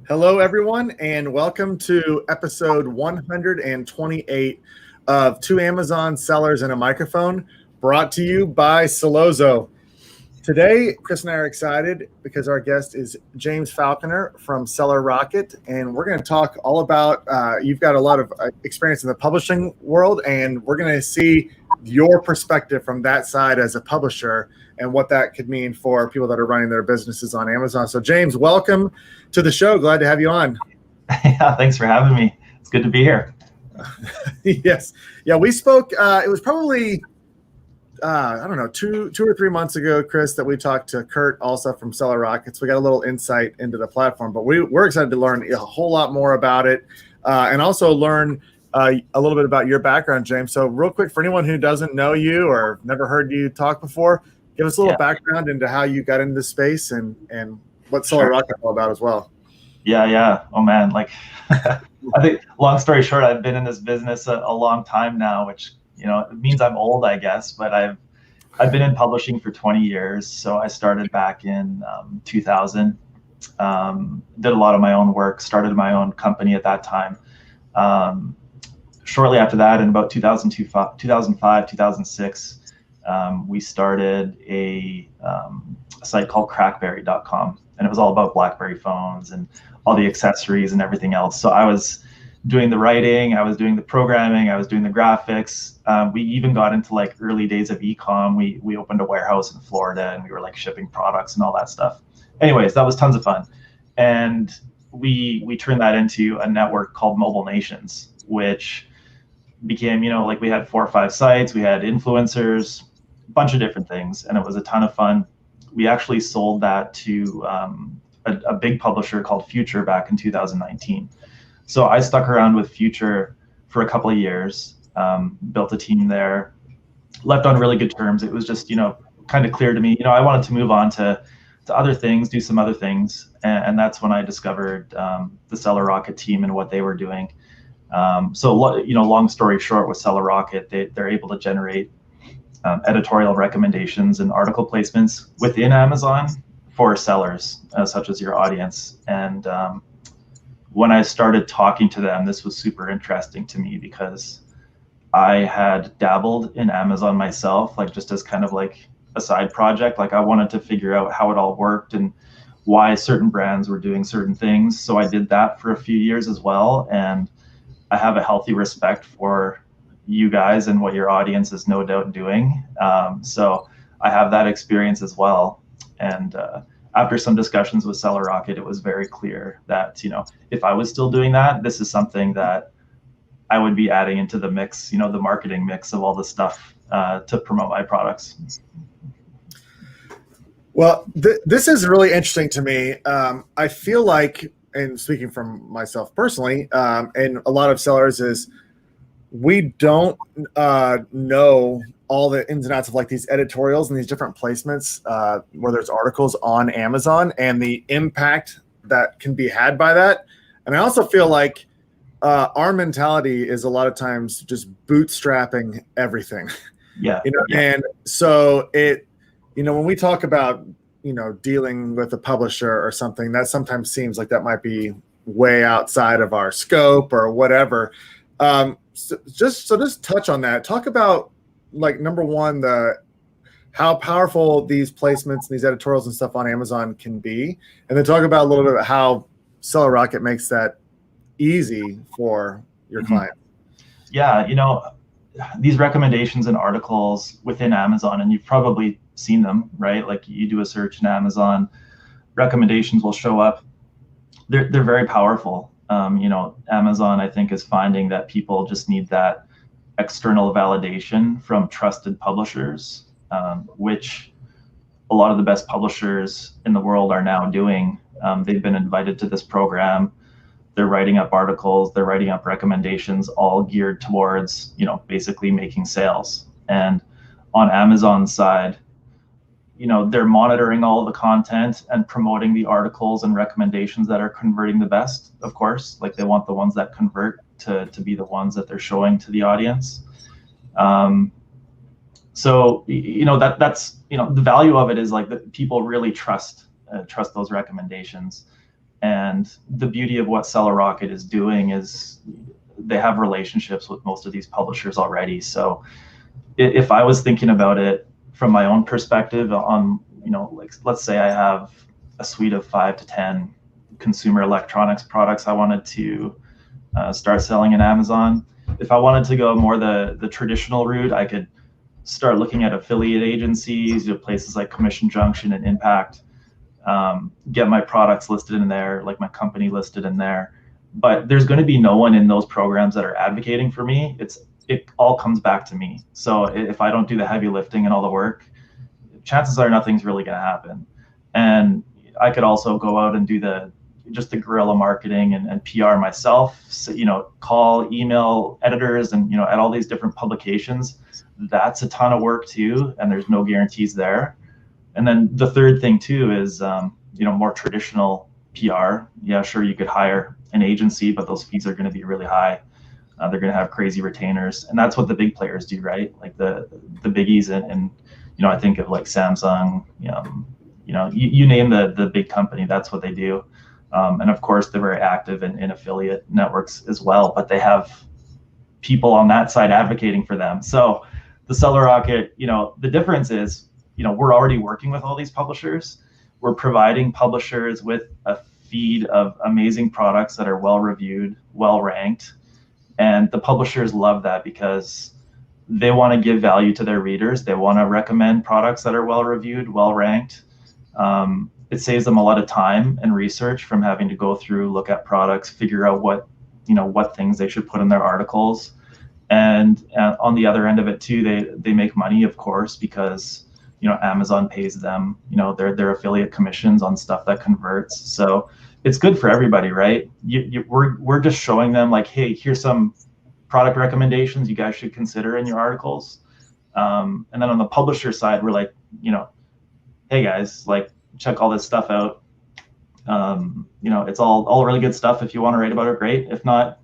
Hello, everyone, and welcome to episode 128 of Two Amazon Sellers and a Microphone, brought to you by Celozo. Today, Chris and I are excited because our guest is James Falconer from Seller Rocket, and we're going to talk all about, you've got a lot of experience in the publishing world, and we're going to see your perspective from that side as a publisher and what that could mean for people that are running their businesses on Amazon. So James, welcome to the show. Glad to have you on. Yeah, thanks for having me. It's good to be here. Yes. Yeah, we spoke, it was probably, I don't know, two or 3 months ago, Chris, that we talked to Kurt also from Seller Rockets. We got a little insight into the platform, but we're excited to learn a whole lot more about it and also learn a little bit about your background, James. So real quick, for anyone who doesn't know you or never heard you talk before, give us a little background into how you got into this space and what Seller Rocket is all about as well. Yeah. Oh man, like I think long story short, I've been in this business a long time now, which it means I'm old, I guess. But I've been in publishing for 20 years. So I started back in 2000. Did a lot of my own work. Started my own company at that time. Shortly after that, in about 2005, 2006. We started a site called crackberry.com, and it was all about BlackBerry phones and all the accessories and everything else. So I was doing the writing, I was doing the programming, I was doing the graphics. We even got into like early days of e-com. We opened a warehouse in Florida and we were like shipping products and all that stuff. Anyways, that was tons of fun. And we turned that into a network called Mobile Nations, which became, like we had 4 or 5 sites, we had influencers, a bunch of different things, and it was a ton of fun. We actually sold that to a big publisher called Future back in 2019. So I stuck around with Future for a couple of years, built a team there, left on really good terms. It was just, kind of clear to me, I wanted to move on to other things, do some other things. And that's when I discovered the Seller Rocket team and what they were doing. So long story short, with Seller Rocket, they're able to generate editorial recommendations and article placements within Amazon for sellers, such as your audience. And when I started talking to them, this was super interesting to me because I had dabbled in Amazon myself, like just as kind of like a side project. Like I wanted to figure out how it all worked and why certain brands were doing certain things. So I did that for a few years as well. And I have a healthy respect for you guys and what your audience is no doubt doing. So I have that experience as well. And after some discussions with Seller Rocket, it was very clear that, if I was still doing that, this is something that I would be adding into the mix, the marketing mix of all the stuff to promote my products. Well, this is really interesting to me. I feel like, and speaking from myself personally, and a lot of sellers, is we don't know all the ins and outs of like these editorials and these different placements, where there's articles on Amazon and the impact that can be had by that. And I also feel like our mentality is a lot of times just bootstrapping everything. Yeah. And so when we talk about dealing with a publisher or something, that sometimes seems like that might be way outside of our scope or whatever. So just touch on that. Talk about, like, number one, how powerful these placements and these editorials and stuff on Amazon can be, and then talk about a little bit about how Seller Rocket makes that easy for your client. Yeah, these recommendations and articles within Amazon, and you've probably seen them, right? Like you do a search in Amazon, recommendations will show up. They're very powerful. Amazon, I think, is finding that people just need that external validation from trusted publishers, which a lot of the best publishers in the world are now doing. They've been invited to this program. They're writing up articles, they're writing up recommendations, all geared towards, basically making sales. And on Amazon's side, they're monitoring all of the content and promoting the articles and recommendations that are converting the best, of course. Like they want the ones that convert to be the ones that they're showing to the audience. So, that's, the value of it is like that people really trust those recommendations. And the beauty of what Seller Rocket is doing is they have relationships with most of these publishers already. So if I was thinking about it from my own perspective on, like let's say I have a suite of 5 to 10 consumer electronics products I wanted to start selling in Amazon. If I wanted to go more the traditional route, I could start looking at affiliate agencies, places like Commission Junction and Impact, get my products listed in there, like my company listed in there. But there's going to be no one in those programs that are advocating for me. It all comes back to me. So if I don't do the heavy lifting and all the work, chances are nothing's really going to happen. And I could also go out and do just the guerrilla marketing and PR myself. So, call, email editors, and at all these different publications. That's a ton of work too, and there's no guarantees there. And then the third thing too is more traditional PR. Yeah, sure, you could hire an agency, but those fees are going to be really high. They're going to have crazy retainers, and that's what the big players do, right? Like the biggies, and I think of like Samsung. You name the big company, that's what they do. And of course, they're very active in affiliate networks as well, but they have people on that side advocating for them. So the Seller Rocket, the difference is, we're already working with all these publishers. We're providing publishers with a feed of amazing products that are well reviewed, well ranked. And the publishers love that because they want to give value to their readers. They want to recommend products that are well reviewed, well ranked. It saves them a lot of time and research from having to go through, look at products, figure out what things they should put in their articles. And on the other end of it too, they make money, of course, because Amazon pays them their affiliate commissions on stuff that converts. So it's good for everybody, right? We're just showing them like, hey, here's some product recommendations you guys should consider in your articles. And then on the publisher side, we're like, hey guys, like check all this stuff out. It's all really good stuff. If you want to write about it, great. If not,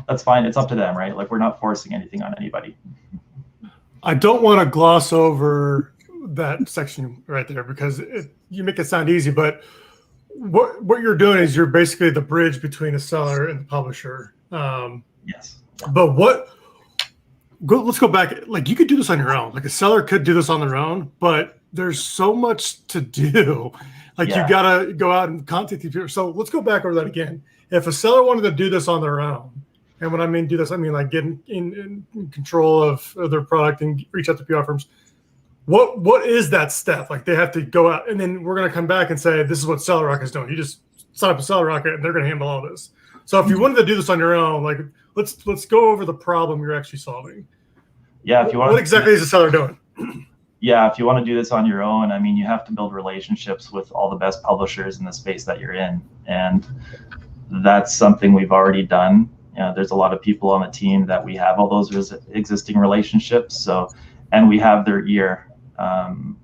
that's fine. It's up to them, right? Like we're not forcing anything on anybody. I don't want to gloss over that section right there because you make it sound easy, but what you're doing is you're basically the bridge between a seller and the publisher. Yes. But let's go back. Like you could do this on your own. Like a seller could do this on their own, but there's so much to do. Like you gotta go out and contact these people. So let's go back over that again. If a seller wanted to do this on their own, and when I mean do this, I mean like get in control of their product and reach out to PR firms. What is that step? Like they have to go out, and then we're gonna come back and say this is what Seller Rocket is doing. You just sign up a Seller Rocket, and they're gonna handle all this. So if you wanted to do this on your own, like let's go over the problem you're actually solving. Yeah, if you want. What exactly is the seller doing? Yeah, if you want to do this on your own, I mean, you have to build relationships with all the best publishers in the space that you're in, and that's something we've already done. There's a lot of people on the team that we have all those existing relationships. So, and we have their ear.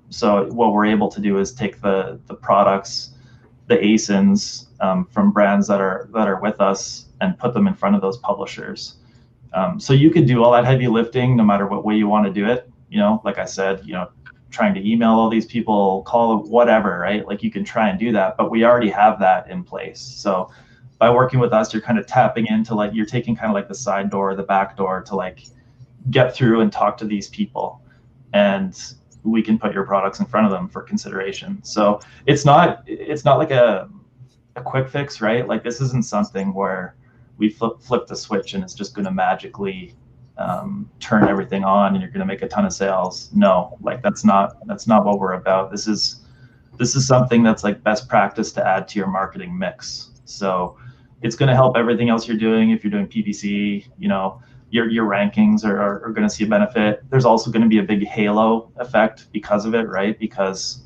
So what we're able to do is take the products, the ASINs from brands that are with us and put them in front of those publishers. So you could do all that heavy lifting no matter what way you want to do it. Like I said, trying to email all these people, call whatever, right? Like you can try and do that, but we already have that in place. So by working with us, you're kind of tapping into like, you're taking kind of like the side door, the back door to like get through and talk to these people. And we can put your products in front of them for consideration. So it's not like a quick fix, right? Like this isn't something where we flip the switch and it's just going to magically turn everything on and you're going to make a ton of sales. No, like that's not what we're about. This is something that's like best practice to add to your marketing mix. So it's going to help everything else you're doing. If you're doing PPC, your rankings are going to see a benefit. There's also going to be a big halo effect because of it, right? Because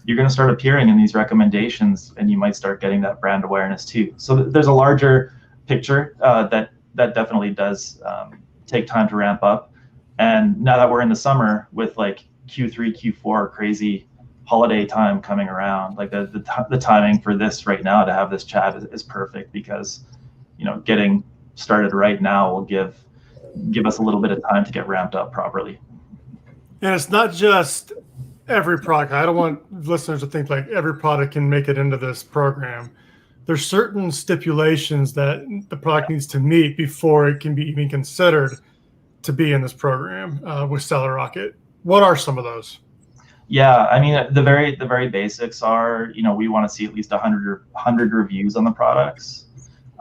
you're going to start appearing in these recommendations and you might start getting that brand awareness too. So there's a larger picture that definitely does take time to ramp up. And now that we're in the summer with like Q3, Q4 crazy holiday time coming around, like the timing for this right now to have this chat is perfect because getting started right now will give us a little bit of time to get ramped up properly. And it's not just every product. I don't want listeners to think like every product can make it into this program. there's certain stipulations that the product needs to meet before it can be even considered to be in this program with Seller Rocket. What are some of those? Yeah, I mean, the very basics are, we want to see at least 100 reviews on the products,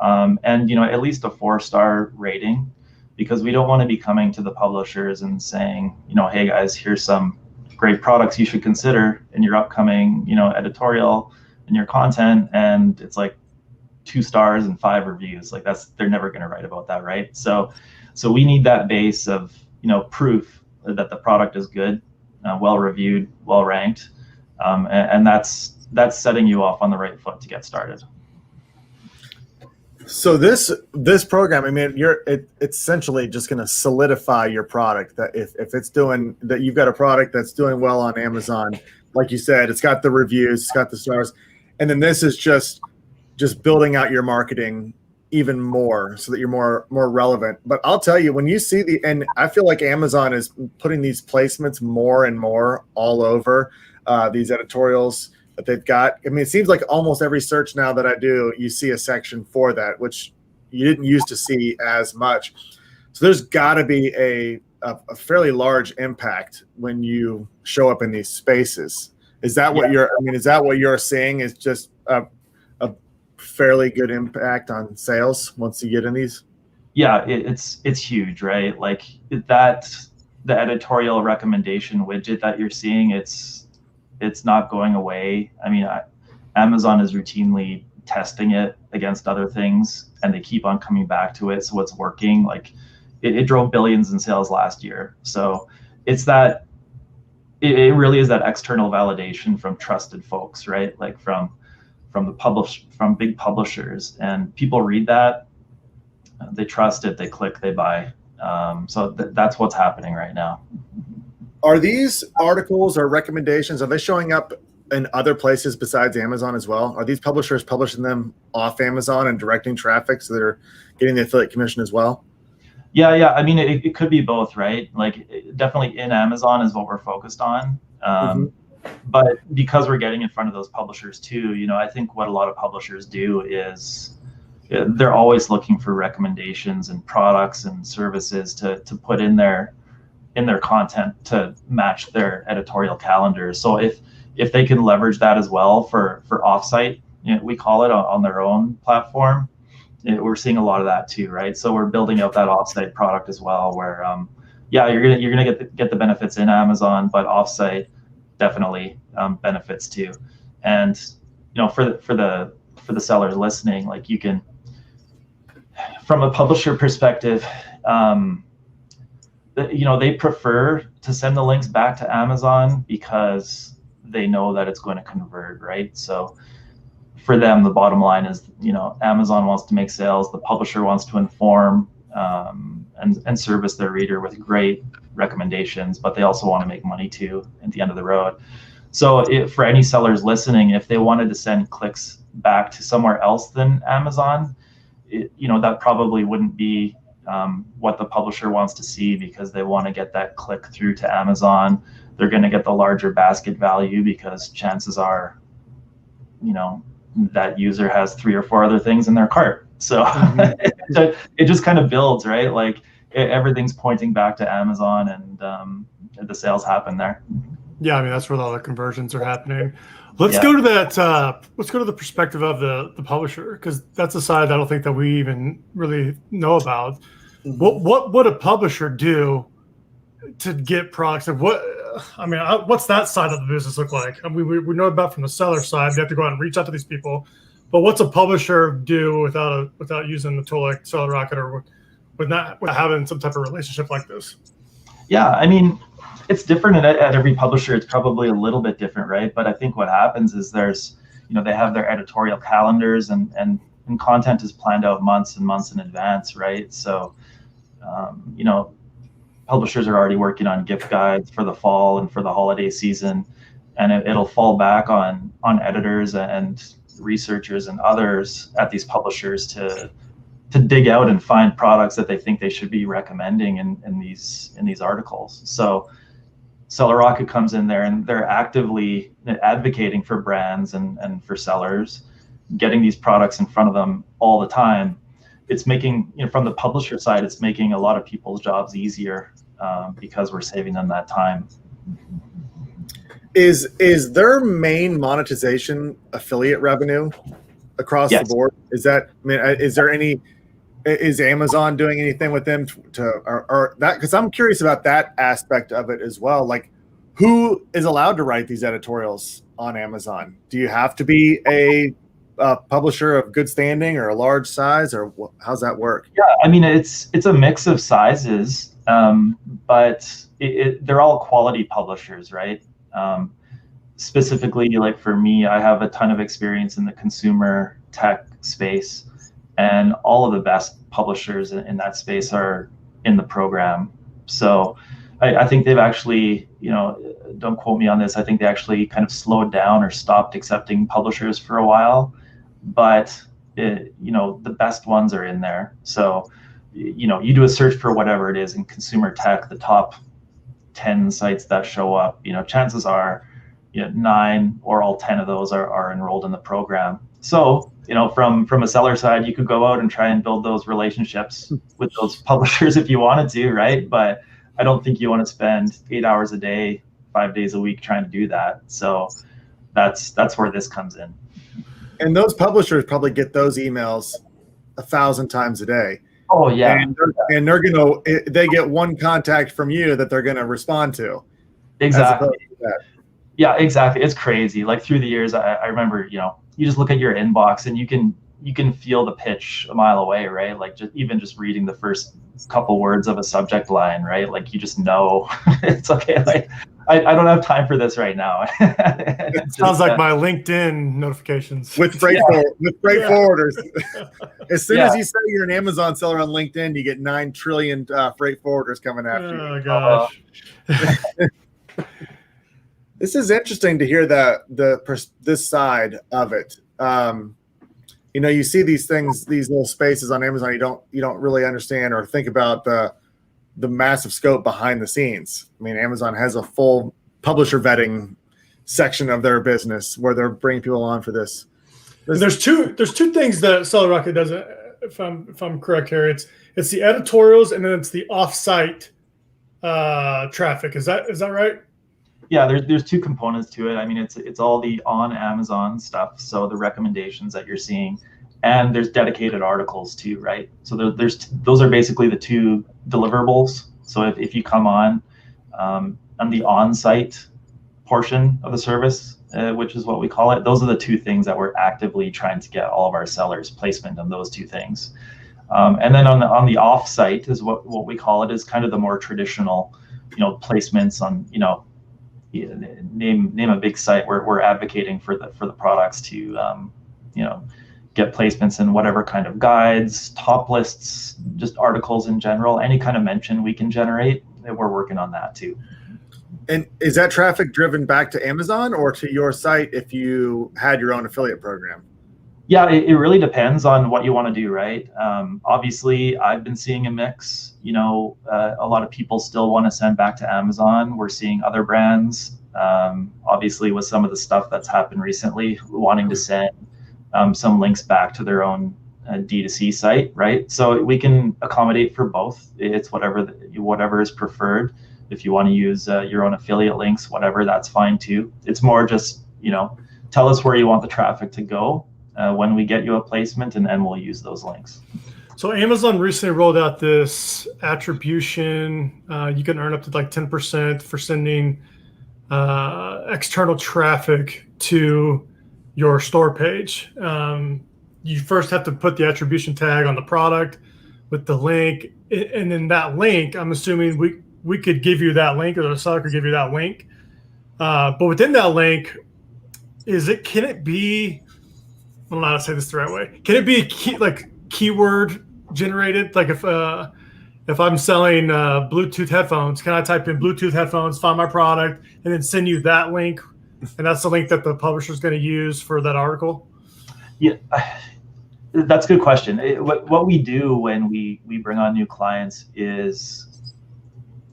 and at least a 4-star rating, because we don't want to be coming to the publishers and saying, hey guys, here's some great products you should consider in your upcoming, editorial and your content, and it's like 2 stars and 5 reviews. Like they're never going to write about that, right? So we need that base of proof that the product is good, well reviewed, well ranked, and that's setting you off on the right foot to get started. So this program, I mean, it's essentially just going to solidify your product. That if it's doing that, you've got a product that's doing well on Amazon, like you said, it's got the reviews, it's got the stars, and then this is just building out your marketing even more so that you're more relevant. But I'll tell you, when you see and I feel like Amazon is putting these placements more and more all over these editorials that they've got. I mean, it seems like almost every search now that I do, you see a section for that, which you didn't used to see as much. So there's got to be a fairly large impact when you show up in these spaces. Is that what is that what you're seeing? Is just a fairly good impact on sales once you get in these? Yeah, it's huge, right? Like the editorial recommendation widget that you're seeing, it's not going away. I mean, Amazon is routinely testing it against other things, and they keep on coming back to it. So it's working. Like it drove billions in sales last year. So it's that it really is that external validation from trusted folks, right? Like from big publishers, and people read that, they trust it, they click, they buy. So that's what's happening right now. Are these articles or recommendations, are they showing up in other places besides Amazon as well? Are these publishers publishing them off Amazon and directing traffic so they're getting the affiliate commission as well? Yeah. I mean, it could be both, right? Like definitely in Amazon is what we're focused on. But because we're getting in front of those publishers too, I think what a lot of publishers do is they're always looking for recommendations and products and services to put in their content to match their editorial calendars. So if they can leverage that as well for offsite, we call it on their own platform, we're seeing a lot of that too, right? So we're building out that offsite product as well, where you're gonna get the benefits in Amazon, but offsite definitely benefits too. And for the sellers listening, like you can, from a publisher perspective, they prefer to send the links back to Amazon because they know that it's going to convert, right? So for them, the bottom line is, Amazon wants to make sales, the publisher wants to inform and service their reader with great recommendations, but they also want to make money too at the end of the road. So for any sellers listening, if they wanted to send clicks back to somewhere else than Amazon, that probably wouldn't be what the publisher wants to see, because they want to get that click through to Amazon. They're going to get the larger basket value because chances are, that user has 3 or 4 other things in their cart. So it just kind of builds, right? Like everything's pointing back to Amazon, and the sales happen there. Yeah, I mean, that's where all the conversions are happening. Let's go to that. Let's go to the perspective of the publisher, because that's a side I don't think that we even really know about. What would a publisher do to get products? And what's that side of the business look like? I mean, we know about from the seller side, they have to go out and reach out to these people. But what's a publisher do without using the tool like Seller Rocket, or without having some type of relationship like this? Yeah, I mean, it's different at every publisher. It's probably a little bit different, right? But I think what happens is there's, they have their editorial calendars, and content is planned out months and months in advance, right? So, publishers are already working on gift guides for the fall and for the holiday season, and it'll fall back on editors and researchers and others at these publishers to dig out and find products that they think they should be recommending in these articles. So Seller Rocket comes in there, and they're actively advocating for brands and for sellers getting these products in front of them all the time, it's making, from the publisher side, it's making a lot of people's jobs easier because we're saving them that time. Is their main monetization affiliate revenue across the board? Is that, I mean, is Amazon doing anything with them or that? Because I'm curious about that aspect of it as well. Like, who is allowed to write these editorials on Amazon? Do you have to be a publisher of good standing or a large size, or how's that work? Yeah, I mean, it's a mix of sizes, but they're all quality publishers, right? Specifically, like for me, I have a ton of experience in the consumer tech space, and all of the best publishers in that space are in the program. So I think they've actually, don't quote me on this, I think they actually kind of slowed down or stopped accepting publishers for a while, but the best ones are in there. So, you do a search for whatever it is in consumer tech, the top 10 sites that show up, chances are 9 or all 10 of those are enrolled in the program. So, from a seller side, you could go out and try and build those relationships with those publishers if you wanted to, right? But I don't think you want to spend 8 hours a day, 5 days a week trying to do that. So that's where this comes in. And those publishers probably get those emails 1,000 times a day. Oh yeah. And they get one contact from you that they're gonna respond to. Exactly. Yeah, exactly. It's crazy. Like through the years, I remember, you just look at your inbox and you can feel the pitch a mile away, right? Like just reading the first couple words of a subject line, right? Like you just know it's okay. Like I don't have time for this right now. It sounds like my LinkedIn notifications with freight forwarders. As soon as you say you're an Amazon seller on LinkedIn, you get 9 trillion freight forwarders coming after you. Oh gosh. This is interesting to hear this side of it. You see these things, these little spaces on Amazon. You don't really understand or think about the massive scope behind the scenes. I mean, Amazon has a full publisher vetting section of their business where they're bringing people on for this. There's two things that Seller Rocket does. If I'm correct here, it's the editorials and then it's the offsite traffic. Is that right? Yeah, there's 2 components to it. I mean, it's all the on Amazon stuff, so the recommendations that you're seeing, and there's dedicated articles too, right? So those are basically the 2 deliverables. So if you come on the on-site portion of the service, which is what we call it, those are the 2 things that we're actively trying to get all of our sellers placement on those 2 things. And then on the off-site is what we call it, is kind of the more traditional, placements on, name a big site where we're advocating for the products to get placements in whatever kind of guides, top lists, just articles in general, any kind of mention we can generate, and we're working on that too. And is that traffic driven back to Amazon or to your site if you had your own affiliate program? Yeah, it really depends on what you want to do, right? Obviously, I've been seeing a mix. A lot of people still want to send back to Amazon. We're seeing other brands, obviously, with some of the stuff that's happened recently, wanting to send some links back to their own D2C site, right? So we can accommodate for both. It's whatever is preferred. If you want to use your own affiliate links, whatever, that's fine too. It's more just, tell us where you want the traffic to go when we get you a placement, and then we'll use those links. So Amazon recently rolled out this attribution. You can earn up to like 10% for sending external traffic to your store page. You first have to put the attribution tag on the product with the link, and then that link, I'm assuming we could give you that link, or the seller could give you that link. But within that link, can it be, I don't know how to say this the right way. Can it be keyword generated? Like if I'm selling Bluetooth headphones, can I type in Bluetooth headphones, find my product, and then send you that link? And that's the link that the publisher is going to use for that article? Yeah, that's a good question. What we do when we bring on new clients is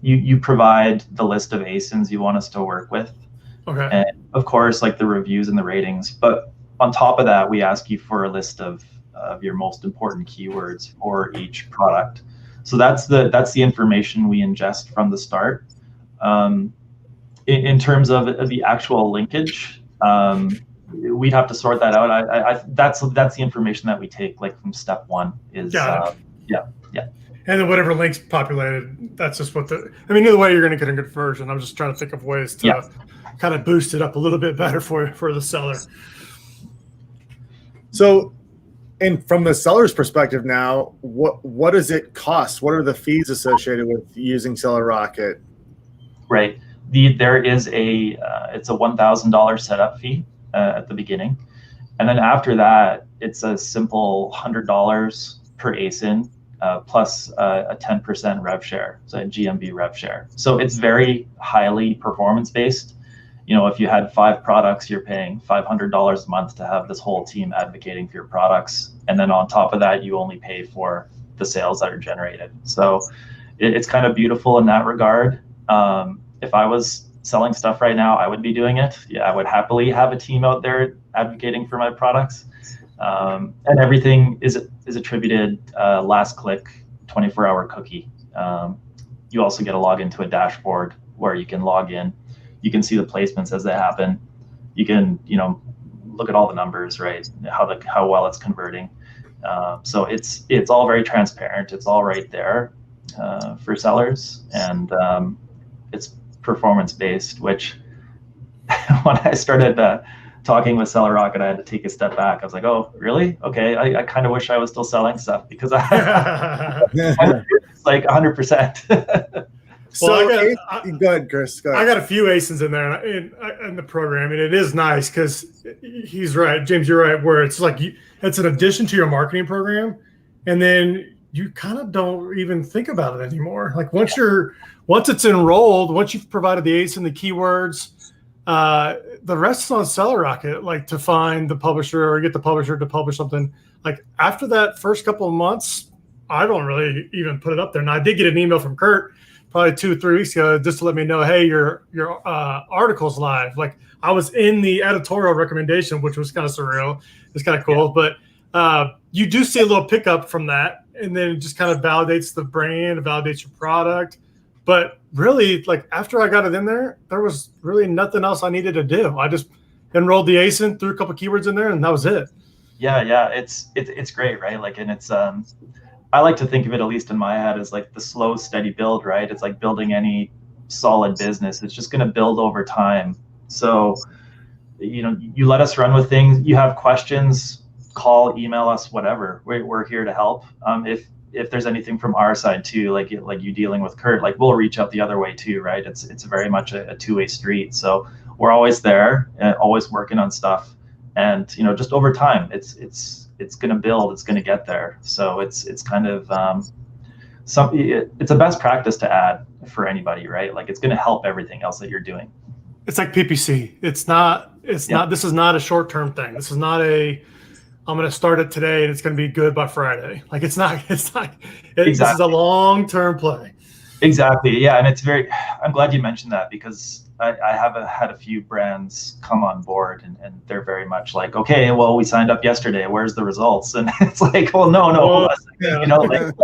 you provide the list of ASINs you want us to work with. Okay. And of course, like the reviews and the ratings. But on top of that, we ask you for a list of your most important keywords for each product. So that's the information we ingest from the start. In terms of the actual linkage, we'd have to sort that out. That's the information that we take like from step one is yeah. And then whatever links populated, that's just what either way you're going to get a good version. I'm just trying to think of ways to kind of boost it up a little bit better for the seller. So, and from the seller's perspective now, what does it cost? What are the fees associated with using Seller Rocket? Right. There is it's a $1,000 setup fee at the beginning, and then after that, it's a simple $100 per ASIN plus a 10% rev share, so a GMV rev share. So it's very highly performance based. If you had 5 products, you're paying $500 a month to have this whole team advocating for your products, and then on top of that, you only pay for the sales that are generated. So it's kind of beautiful in that regard. If I was selling stuff right now, I would be doing it. Yeah, I would happily have a team out there advocating for my products. And everything is attributed last click, 24-hour cookie. You also get a login to a dashboard where you can log in. You can see the placements as they happen. You can look at all the numbers, right? How well it's converting. So it's all very transparent. It's all right there for sellers, and it's performance based, which when I started talking with Seller Rocket, I had to take a step back. I was like, oh, really? Okay. I kind of wish I was still selling stuff because it's like 100%. So go ahead, Chris. Go ahead. I got a few ASINs in there in the program, and it is nice because he's right. James, you're right, where it's like it's an addition to your marketing program, and then you kind of don't even think about it anymore. Like once it's enrolled, once you've provided the ASIN, the keywords, the rest is on Seller Rocket, like to find the publisher or get the publisher to publish something. Like after that first couple of months, I don't really even put it up there. Now I did get an email from Kurt probably 2 or 3 weeks ago just to let me know, hey, your article's live. Like I was in the editorial recommendation, which was kind of surreal. It's kind of cool, but you do see a little pickup from that, and then it just kind of validates the brand, validates your product. But really, like after I got it in there, there was really nothing else I needed to do. I just enrolled the ASIN, threw a couple keywords in there, and that was it. Yeah, it's great, right? Like, and it's I like to think of it, at least in my head, as like the slow, steady build, right? It's like building any solid business. It's just going to build over time. So, you let us run with things. You have questions, call, email us, whatever. We're here to help. If there's anything from our side too, like you dealing with Kurt, like we'll reach out the other way too, right? It's very much a two-way street. So we're always there, always working on stuff, and just over time, it's going to build, it's going to get there. So it's kind of it's a best practice to add for anybody, right? Like it's going to help everything else that you're doing. It's like PPC. It's not. This is not a short-term thing. This is not I'm going to start it today and it's going to be good by Friday. Like it's not. Exactly. This is a long-term play. Exactly. Yeah, and I'm glad you mentioned that because I have had a few brands come on board and they're very much like, okay, well, we signed up yesterday. Where's the results? And it's like, well, no, hold on. Like,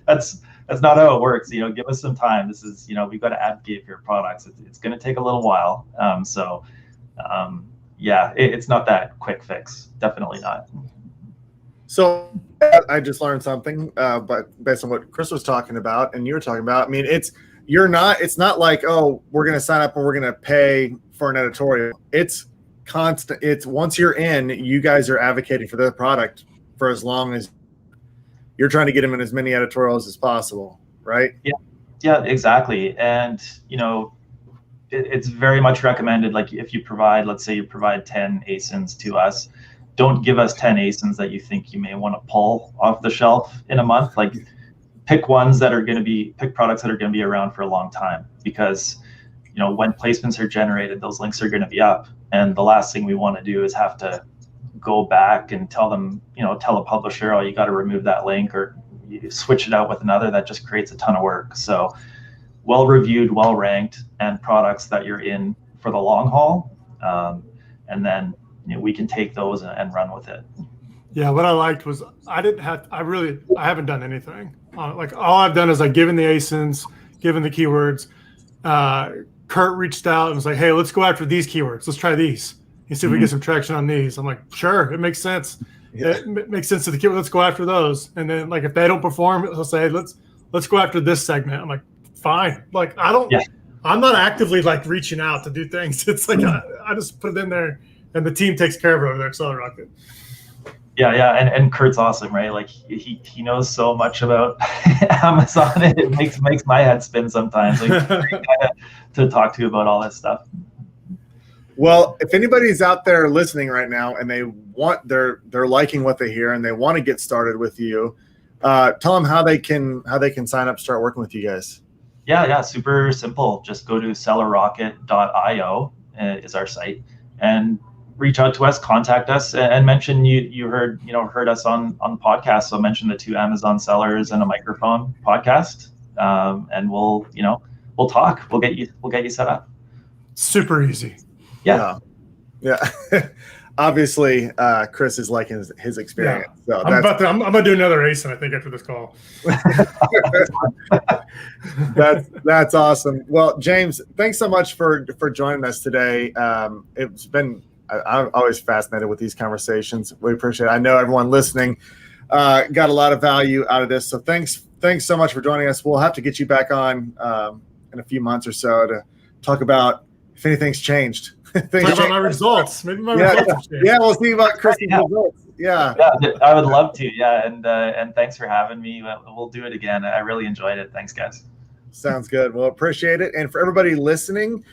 that's not how it works. Give us some time. This is, we've got to advocate for your products. It's going to take a little while. Yeah, it's not that quick fix. Definitely not. So I just learned something, but based on what Chris was talking about and you were talking about, I mean, it's not like, oh, we're going to sign up and we're going to pay for an editorial. It's constant. It's once you're in, you guys are advocating for the product for as long as you're trying to get them in as many editorials as possible, right? Yeah, exactly. And, it's very much recommended. Like if you provide, let's say you provide 10 ASINs to us, don't give us 10 ASINs that you think you may want to pull off the shelf in a month. Like pick products that are going to be around for a long time, because, when placements are generated, those links are going to be up. And the last thing we want to do is have to go back and tell them, tell a publisher, oh, you got to remove that link or you switch it out with another. That just creates a ton of work. So well-reviewed, well-ranked, and products that you're in for the long haul. And then, we can take those and run with it. Yeah, what I liked was I haven't done anything. Like all I've done is I've given the ASINs, given the keywords. Kurt reached out and was like, "Hey, let's go after these keywords. Let's try these and see if we get some traction on these." I'm like, "Sure, it makes sense. Yeah. It makes sense to the keyword. Let's go after those." And then like if they don't perform, he'll say, "Let's go after this segment." I'm like, "Fine." Like I'm not actively like reaching out to do things. It's like I just put it in there, and the team takes care of it over there at Seller Rocket. Yeah, and Kurt's awesome, right? Like he knows so much about Amazon. It makes my head spin sometimes. Like to talk to about all this stuff. Well, if anybody's out there listening right now and they're liking what they hear and they want to get started with you, tell them how they can sign up, start working with you guys. Yeah, super simple. Just go to sellerrocket.io is our site, and reach out to us, contact us, and mention you heard us on the podcast. So mention the 2 Amazon Sellers and a Microphone podcast, and we'll talk. We'll get you set up. Super easy. Yeah. Obviously, Chris is liking his experience. Yeah. So I'm gonna do another ASIN, I think, after this call. That's awesome. Well, James, thanks so much for joining us today. It's been I'm always fascinated with these conversations. We appreciate it. I know everyone listening got a lot of value out of this. So thanks so much for joining us. We'll have to get you back on in a few months or so to talk about if anything's changed. Talk about my results. Maybe my results have changed. Yeah, we'll see about Chris's results. Yeah, I would love to. Yeah, and thanks for having me. We'll do it again. I really enjoyed it. Thanks, guys. Sounds good. Well, appreciate it. And for everybody listening,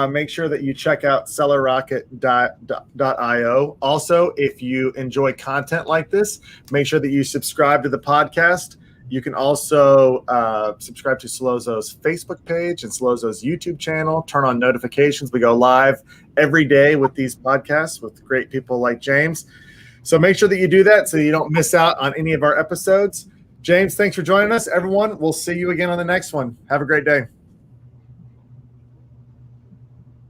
make sure that you check out sellerrocket.io. Also, if you enjoy content like this, make sure that you subscribe to the podcast. You can also subscribe to Solozo's Facebook page and Solozo's YouTube channel. Turn on notifications. We go live every day with these podcasts with great people like James. So make sure that you do that so you don't miss out on any of our episodes. James, thanks for joining us. Everyone, we'll see you again on the next one. Have a great day.